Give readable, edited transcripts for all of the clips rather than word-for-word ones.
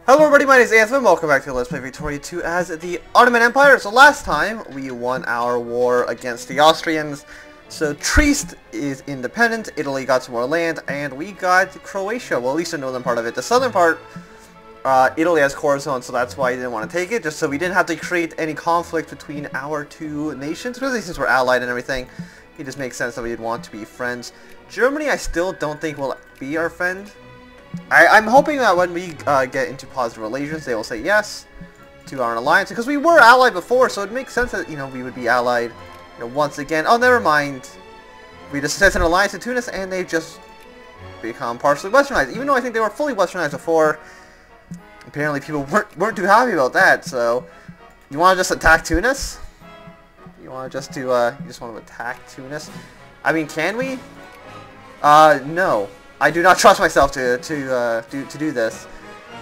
Hello everybody, my name is Anthony, welcome back to Let's Play Victoria 2 as the Ottoman Empire. So last time, we won our war against the Austrians. So Trieste is independent, Italy got some more land, and we got Croatia. Well, at least the northern part of it. The southern part, Italy has Corazon, so that's why I didn't want to take it, just so we didn't have to create any conflict between our two nations. Especially since we're allied and everything, it just makes sense that we'd want to be friends. Germany, I still don't think will be our friend. I'm hoping that when we get into positive relations, they will say yes to our alliance, because we were allied before, so it makes sense that, we would be allied, once again. Oh, never mind. We just set an alliance in Tunis, and they've just become partially westernized, even though I think they were fully westernized before. Apparently, people weren't too happy about that. So, you want to just attack Tunis? You want to just you just want to attack Tunis? I mean, can we? No. I do not trust myself to do this,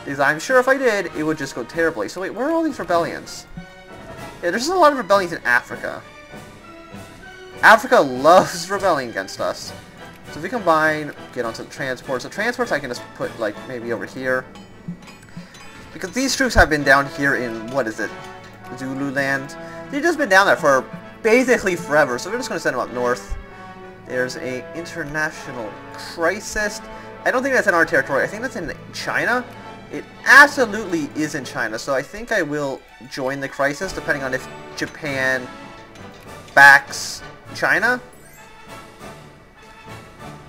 because I'm sure if I did, it would just go terribly. So wait, where are all these rebellions? Yeah, there's just a lot of rebellions in Africa. Africa loves rebelling against us. So if we combine, get onto the transports. The transports I can just put, like, maybe over here. Because these troops have been down here in, what is it, Zululand. They've just been down there for basically forever, so we're just going to send them up north. There's a international crisis. I don't think that's in our territory. I think that's in China. It absolutely is in China. So I think I will join the crisis, depending on if Japan backs China.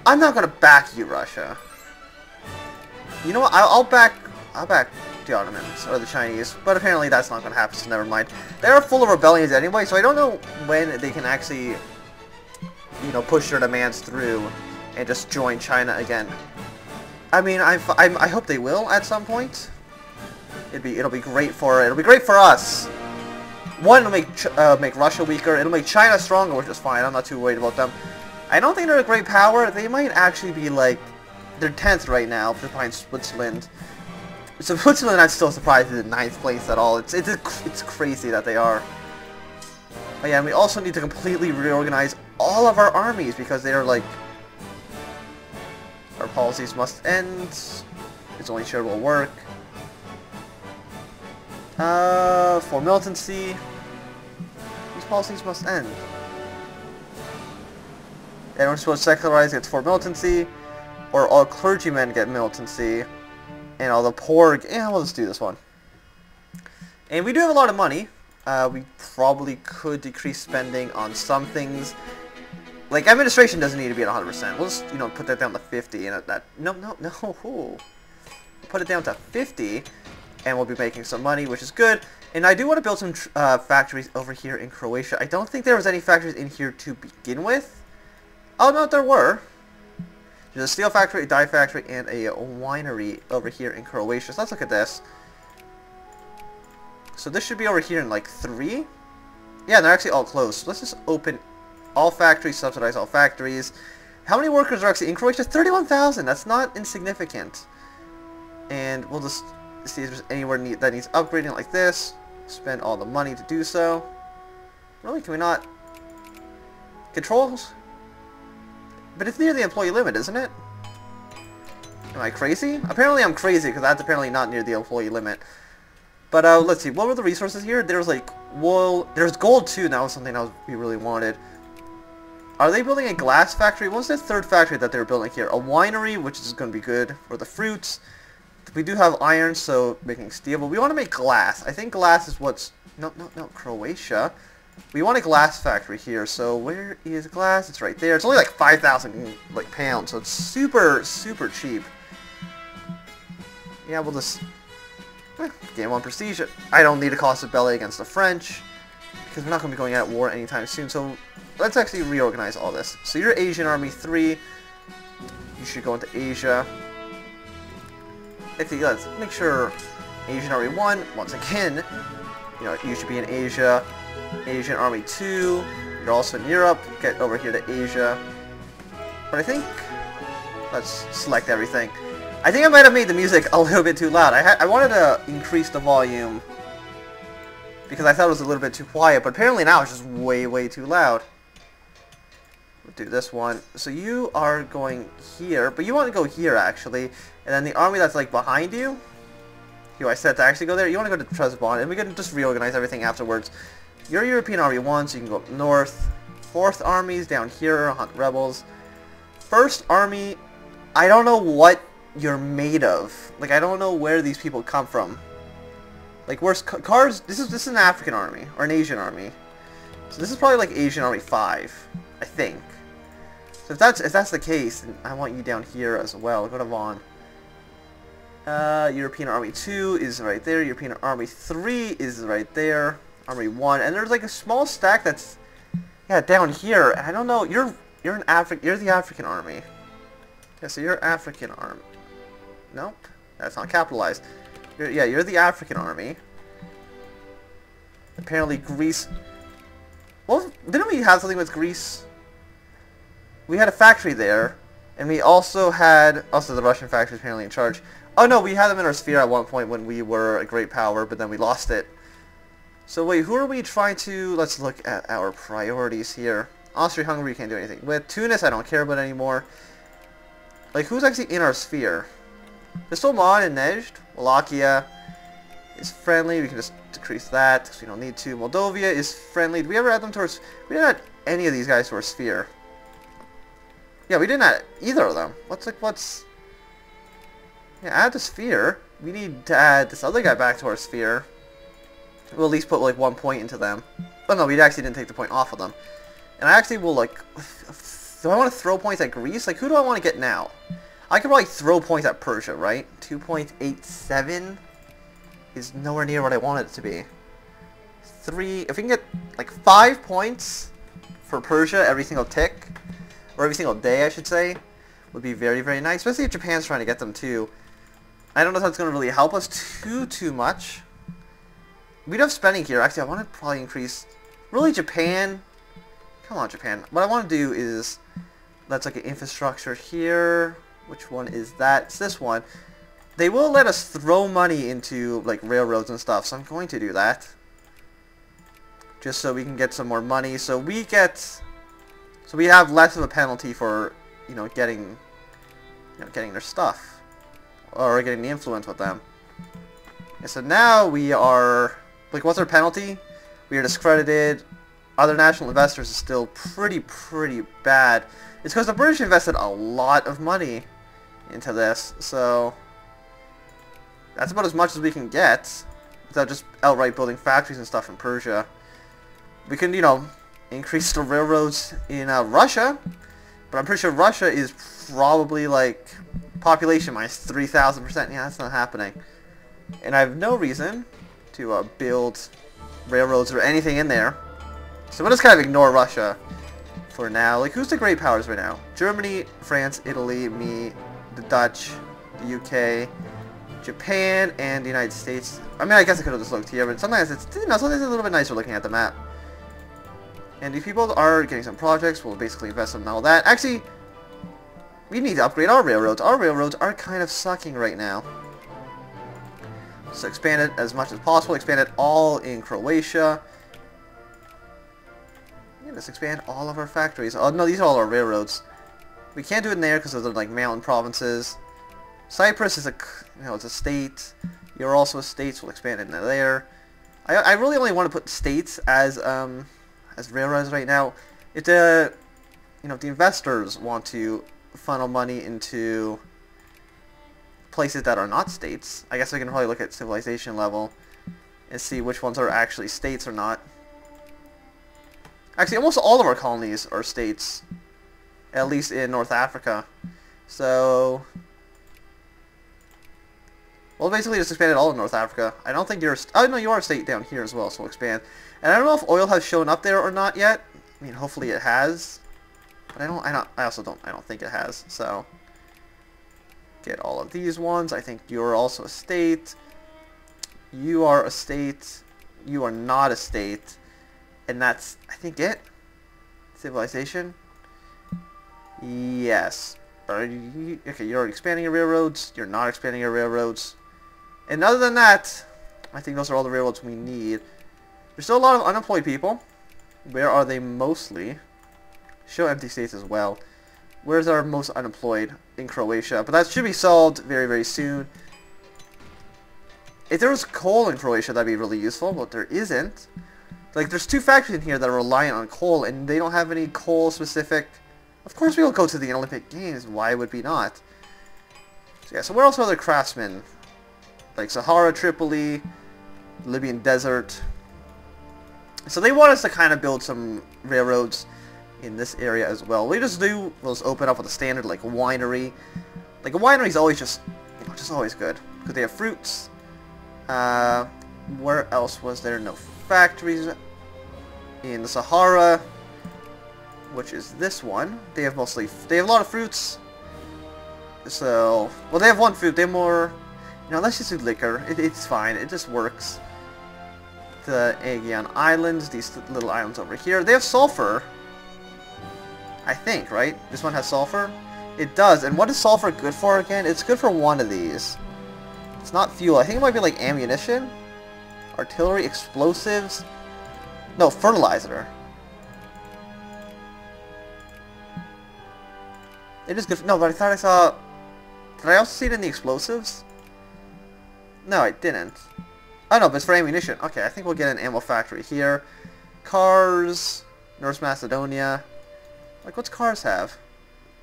I'm not gonna back you, Russia. You know what? I'll back the Ottomans or the Chinese. But apparently that's not gonna happen. So never mind. They're full of rebellions anyway. So I don't know when they can actually, push their demands through and just join China again. I mean, I hope they will at some point. It'll be great for us. One, it'll make Russia weaker. It'll make China stronger, which is fine. I'm not too worried about them. I don't think they're a great power. They might actually be like, they're 10th right now, just behind Switzerland. So Switzerland, I'm still surprised is in 9th place at all. It's crazy that they are. But yeah, and we also need to completely reorganize all of our armies, because they are like, our policies must end. It's only sure will work. For militancy, these policies must end. Everyone's supposed to secularize, gets for militancy, or all clergymen get militancy, and all the poor. Yeah, we'll just do this one. And we do have a lot of money. We probably could decrease spending on some things. Like, administration doesn't need to be at 100%. We'll just, put that down to 50, and no. Put it down to 50, and we'll be making some money, which is good. And I do want to build some factories over here in Croatia. I don't think there was any factories in here to begin with. Oh, no, there were. There's a steel factory, a dye factory, and a winery over here in Croatia. So let's look at this. So this should be over here in, like, 3? Yeah, they're actually all closed. So let's just open all factories, subsidize all factories. How many workers are actually in Croatia? 31,000. That's not insignificant. And we'll just see if there's anywhere that needs upgrading like this. Spend all the money to do so. Really? Can we not? Controls? But it's near the employee limit, isn't it? Am I crazy? Apparently I'm crazy, because that's apparently not near the employee limit. But let's see, what were the resources here? There's like wool, there's gold too, and that was something else we really wanted. Are they building a glass factory? What was the third factory that they were building here? A winery, which is going to be good for the fruits. We do have iron, so making steel, but we want to make glass. I think glass is what's... No, Croatia. We want a glass factory here, so where is glass? It's right there. It's only like 5,000 pounds, so it's super, super cheap. Yeah, we'll just... Game 1 prestige. I don't need a cost of belly against the French, because we're not going to be going at war anytime soon, so let's actually reorganize all this. So you're Asian Army 3. You should go into Asia. Let's make sure Asian Army 1, once again, you should be in Asia. Asian Army 2, you're also in Europe. Get over here to Asia. But I think, let's select everything. I think I might have made the music a little bit too loud. I wanted to increase the volume because I thought it was a little bit too quiet, but apparently now it's just way, way too loud. We'll do this one. So you are going here, but you want to go here actually, and then the army that's like behind you, who I said to actually go there. You want to go to Trebizond, and we can just reorganize everything afterwards. You're European Army 1, so you can go up north. 4th Army's down here, hunt rebels. 1st Army, I don't know what you're made of. Like, I don't know where these people come from. Like, where's cars? This is an African army, or an Asian army. So this is probably like Asian Army 5, I think. So if that's the case, then I want you down here as well. Go to Vaughn. European Army 2 is right there. European Army 3 is right there. Army 1, and there's like a small stack that's down here. I don't know. You're the African army. Yeah, so you're African army. Nope, that's not capitalized. You're the African army. Apparently Greece. Well, didn't we have something with Greece? We had a factory there, and we also had the Russian factory apparently in charge. Oh no, we had them in our sphere at one point when we were a great power, but then we lost it. So wait, who are we trying to... Let's look at our priorities here. Austria-Hungary can't do anything with. Tunis I don't care about anymore. Like, who's actually in our sphere? There's Oman and Nejd. Wallachia is friendly. We can just decrease that because we don't need to. Moldova is friendly. Did we ever add them to our... We didn't add any of these guys to our sphere. Yeah, we didn't add either of them. Yeah, add the sphere. We need to add this other guy back to our sphere. We'll at least put like 1 point into them. Oh no, we actually didn't take the point off of them. And I actually will like... Do I want to throw points at Greece? Like, who do I want to get now? I could probably throw points at Persia, right? 2.87 is nowhere near what I want it to be. 3... If we can get like 5 points for Persia every single tick, or every single day I should say, would be very, very nice. Especially if Japan's trying to get them too. I don't know if that's going to really help us too much. We'd have spending here. Actually, I want to probably increase... Really, Japan? Come on, Japan. What I want to do is... Let's look at infrastructure here. Which one is that? It's this one. They will let us throw money into, like, railroads and stuff. So I'm going to do that. Just so we can get some more money. So we get... So we have less of a penalty for, getting their stuff. Or getting the influence with them. And so now we are... Like, what's our penalty? We are discredited. Other national investors is still pretty bad. It's because the British invested a lot of money into this, so that's about as much as we can get without just outright building factories and stuff in Persia. We can, increase the railroads in Russia, but I'm pretty sure Russia is probably like population minus 3,000%. Yeah, that's not happening. And I have no reason to build railroads or anything in there. So we'll just kind of ignore Russia for now. Like, who's the great powers right now? Germany, France, Italy, me, the Dutch, the UK, Japan, and the United States. I mean, I guess I could have just looked here, but sometimes it's, sometimes it's a little bit nicer looking at the map. And these people are getting some projects. We'll basically invest in all that. Actually, we need to upgrade our railroads. Our railroads are kind of sucking right now. So expand it as much as possible. Expand it all in Croatia. Yeah, let's expand all of our factories. Oh no, these are all our railroads. We can't do it in there because they're like mountain provinces. Cyprus is it's a state. You're also a state, so we'll expand it into there. I really only want to put states as railroads right now. If the if the investors want to funnel money into places that are not states, I guess we can probably look at civilization level and see which ones are actually states or not. Actually, almost all of our colonies are states, at least in North Africa. So we'll basically just expand it all in North Africa. I don't think you're... Oh, no, you are a state down here as well, so we'll expand. And I don't know if oil has shown up there or not yet. I mean, hopefully it has. But I also don't think it has, so... Get all of these ones. I think you're also a state. You are a state. You are not a state. And that's, I think, it. Civilization. Yes. Okay, you're expanding your railroads. You're not expanding your railroads. And other than that, I think those are all the railroads we need. There's still a lot of unemployed people. Where are they mostly? Show empty states as well. Where's our most unemployed? In Croatia. But that should be solved very, very soon. If there was coal in Croatia, that'd be really useful, but there isn't. Like, there's 2 factories in here that are reliant on coal, and they don't have any coal-specific... Of course we will go to the Olympic Games. Why would we not? So, yeah, so where else are there craftsmen? Like Sahara, Tripoli, Libyan Desert. So they want us to kind of build some railroads in this area as well. What we just do was open up with a standard, like, winery. Like, a winery is always just, you know, just always good. Because they have fruits. Where else was there no factories? In the Sahara, which is this one. They have a lot of fruits. So, well, they have one fruit. They have more, you know, let's just do liquor. It's fine. It just works. The Aegean Islands, these little islands over here. They have sulfur. I think, right? This one has sulfur? It does. And what is sulfur good for again? It's good for one of these. It's not fuel. I think it might be like ammunition? Artillery, explosives? No, fertilizer. It is good. No, but I thought I saw... Did I also see it in the explosives? No, I didn't. Oh no, but it's for ammunition. Okay, I think we'll get an ammo factory here. Cars, North Macedonia. Like, what's cars have?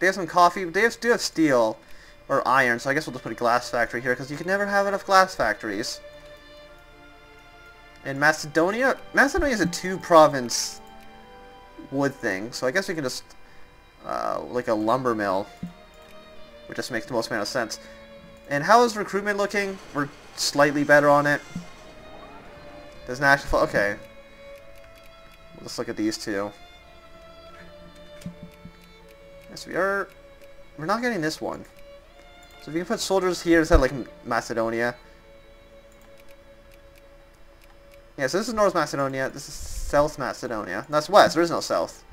They have some coffee. They do have steel or iron, so I guess we'll just put a glass factory here because you can never have enough glass factories. And Macedonia is a 2-province wood thing, so I guess we can just like a lumber mill, which just makes the most amount of sense. And how is recruitment looking? We're slightly better on it. Does national... Okay. Let's look at these two. Yes, we're not getting this one. So if you can put soldiers here instead of like Macedonia. Yeah, so this is North Macedonia. This is South Macedonia. That's West. There is no South.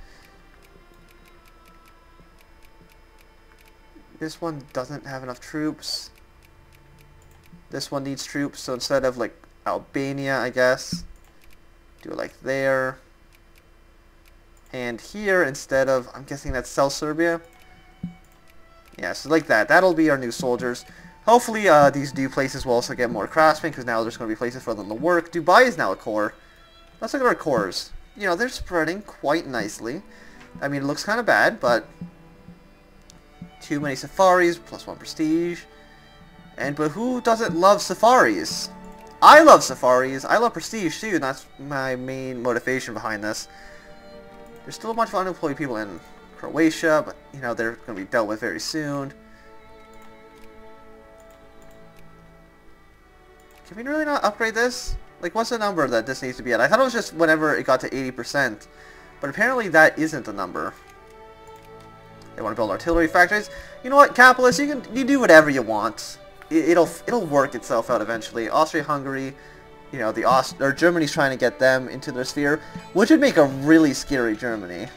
This one doesn't have enough troops. This one needs troops, so instead of like Albania, I guess, do it like there. And here, instead of, I'm guessing that's South Serbia. Yeah, so like that. That'll be our new soldiers. Hopefully, these new places will also get more craftsmen, because now there's going to be places for them to work. Dubai is now a core. Let's look at our cores. You know, they're spreading quite nicely. I mean, it looks kind of bad, but... Too many safaris, +1 prestige. But who doesn't love safaris? I love safaris. I love prestige, too. And that's my main motivation behind this. There's still a bunch of unemployed people in Croatia, but, you know, they're going to be dealt with very soon. Can we really not upgrade this? Like, what's the number that this needs to be at? I thought it was just whenever it got to 80%. But apparently that isn't the number. They want to build artillery factories. You know what, capitalists, you do whatever you want. It'll work itself out eventually. Austria-Hungary, you know, Germany's trying to get them into their sphere, which would make a really scary Germany.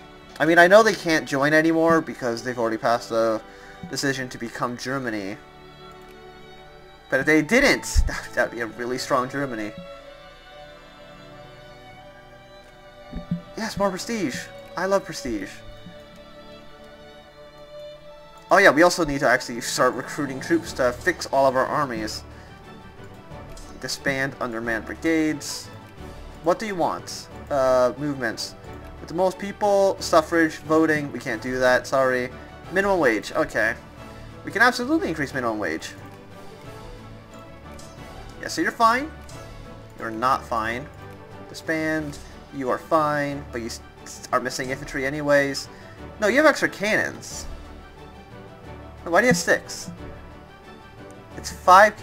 I mean, I know they can't join anymore because they've already passed a decision to become Germany. But if they didn't, that would be a really strong Germany. Yes, more prestige. I love prestige. Oh yeah, we also need to actually start recruiting troops to fix all of our armies. Disband undermanned brigades. What do you want? Movements. With the most people, suffrage, voting, we can't do that, sorry. Minimum wage, okay. We can absolutely increase minimum wage. Yeah, so you're fine. You're not fine. Disband, you are fine, but you are missing infantry anyways. No, you have extra cannons. Why do you have 6? It's 5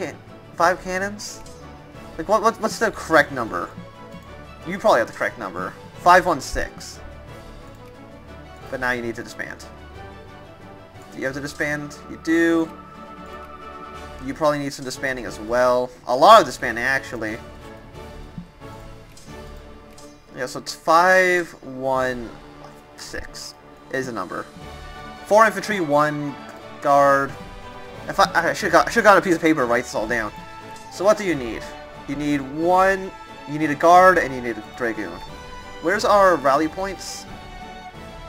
cannons? Like, what's the correct number? You probably have the correct number. 516. But now you need to disband. Do you have to disband? You do. You probably need some disbanding as well. A lot of disbanding, actually. Yeah, so it's 516 is the number. 4 infantry, 1 guard. I should have got a piece of paper to write this all down. So what do you need? You need a guard, and you need a dragoon. Where's our rally points?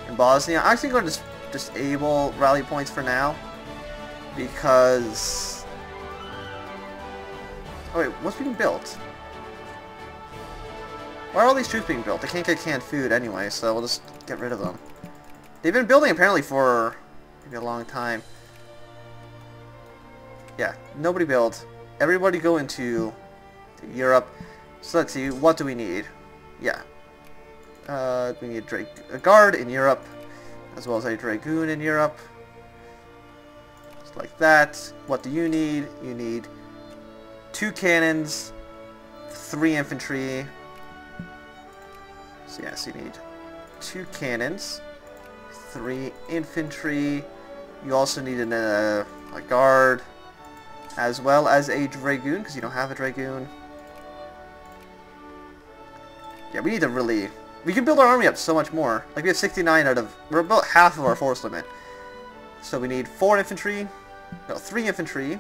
In Bosnia. I'm actually going to disable rally points for now. Because... Oh wait, what's being built? Why are all these troops being built? They can't get canned food anyway, so we'll just get rid of them. They've been building apparently for maybe a long time. Yeah, nobody build. Everybody go into Europe. So let's see, what do we need? Yeah. We need a guard in Europe, as well as a dragoon in Europe. Just like that. What do you need? You need 2 cannons, 3 infantry. So yes, you need 2 cannons, 3 infantry. You also need a guard, as well as a dragoon, because you don't have a dragoon. Yeah, we need to really... We can build our army up so much more. Like, we have 69 out of... We're about half of our force limit. So we need 4 infantry. No, 3 infantry.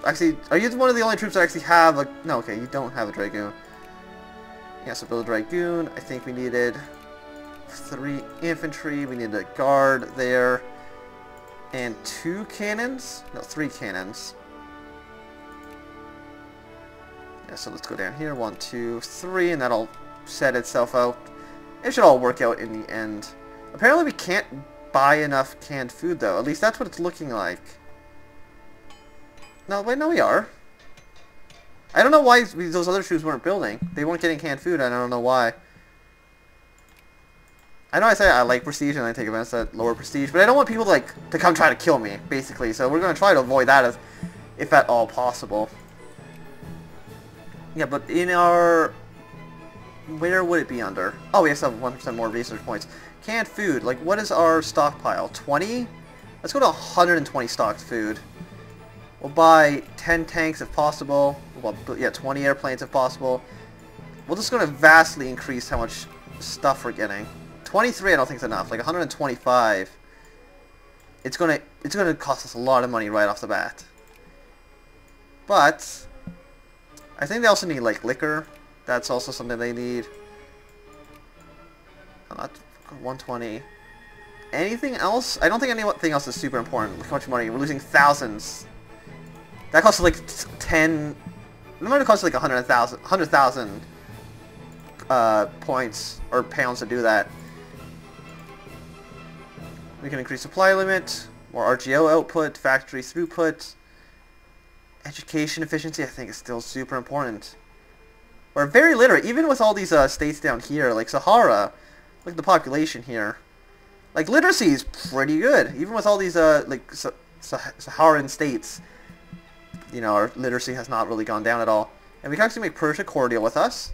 Actually, are you one of the only troops that actually have a... No, okay, you don't have a dragoon. Yeah, so build a dragoon. I think we needed 3 infantry. We need a guard there. And 2 cannons? No, 3 cannons. Yeah, so let's go down here. 1, 2, 3, and that'll set itself out. It should all work out in the end. Apparently we can't buy enough canned food, though. At least that's what it's looking like. No, wait, no, we are. I don't know why those other troops weren't building. They weren't getting canned food, and I don't know why. I know I say I like prestige and I take advantage of that lower prestige, but I don't want people to come try to kill me, basically. So we're going to try to avoid that if at all possible. Yeah, but in our... Where would it be under? Oh, we have 1% more research points. Canned food. Like, what is our stockpile? 20? Let's go to 120 stocked food. We'll buy 10 tanks if possible. Well, yeah, 20 airplanes if possible. We're just going to vastly increase how much stuff we're getting. 23 I don't think is enough. Like 125. It's gonna cost us a lot of money right off the bat. But I think they also need like liquor. That's also something they need. Not 120. Anything else? I don't think anything else is super important. Look how much money. We're losing thousands. That costs like 10... It might have cost like 100,000 points or pounds to do that. We can increase supply limit, more RGO output, factory throughput. Education efficiency I think is still super important. We're very literate, even with all these states down here, like Sahara. Look at the population here. Like, literacy is pretty good, even with all these, Saharan states. You know, our literacy has not really gone down at all. And we can actually make Persia cordial with us.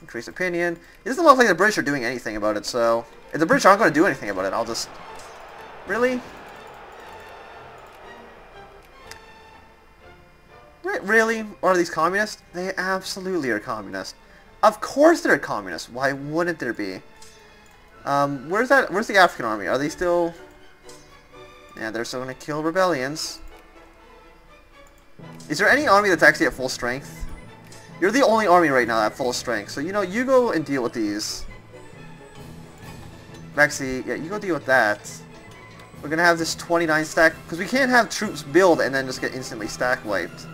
Increase opinion. It doesn't look like the British are doing anything about it, so... If the British aren't going to do anything about it, I'll just... Really? Really? Are these communists? They absolutely are communist. Of course they're communist. Why wouldn't there be? Where's the African army? Are they still... Yeah, they're still going to kill rebellions. Is there any army that's actually at full strength? You're the only army right now at full strength. So, you know, you go and deal with these. Actually, yeah, you go deal with that. We're going to have this 29 stack. Because we can't have troops build and then just get instantly stack wiped.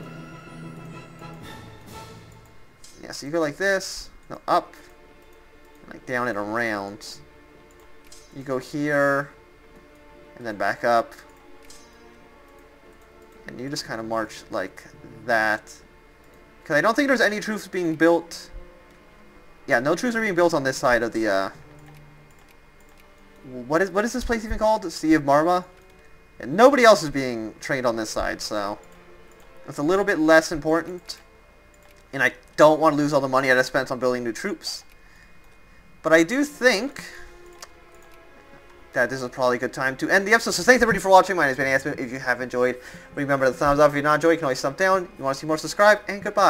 Yeah, so you go like this. No, up. Like down and around. You go here. And then back up. And you just kind of march like that. Because I don't think there's any troops being built. Yeah, no troops are being built on this side of the, What is this place even called? The Sea of Marma? And nobody else is being trained on this side, so... It's a little bit less important. And I don't want to lose all the money I just spent on building new troops. But I do think... that this is probably a good time to end the episode. So thanks everybody for watching. My name has been Aspen. If you have enjoyed, remember to thumbs up. If you're not enjoying, you can always thumb down. You want to see more, subscribe, and goodbye.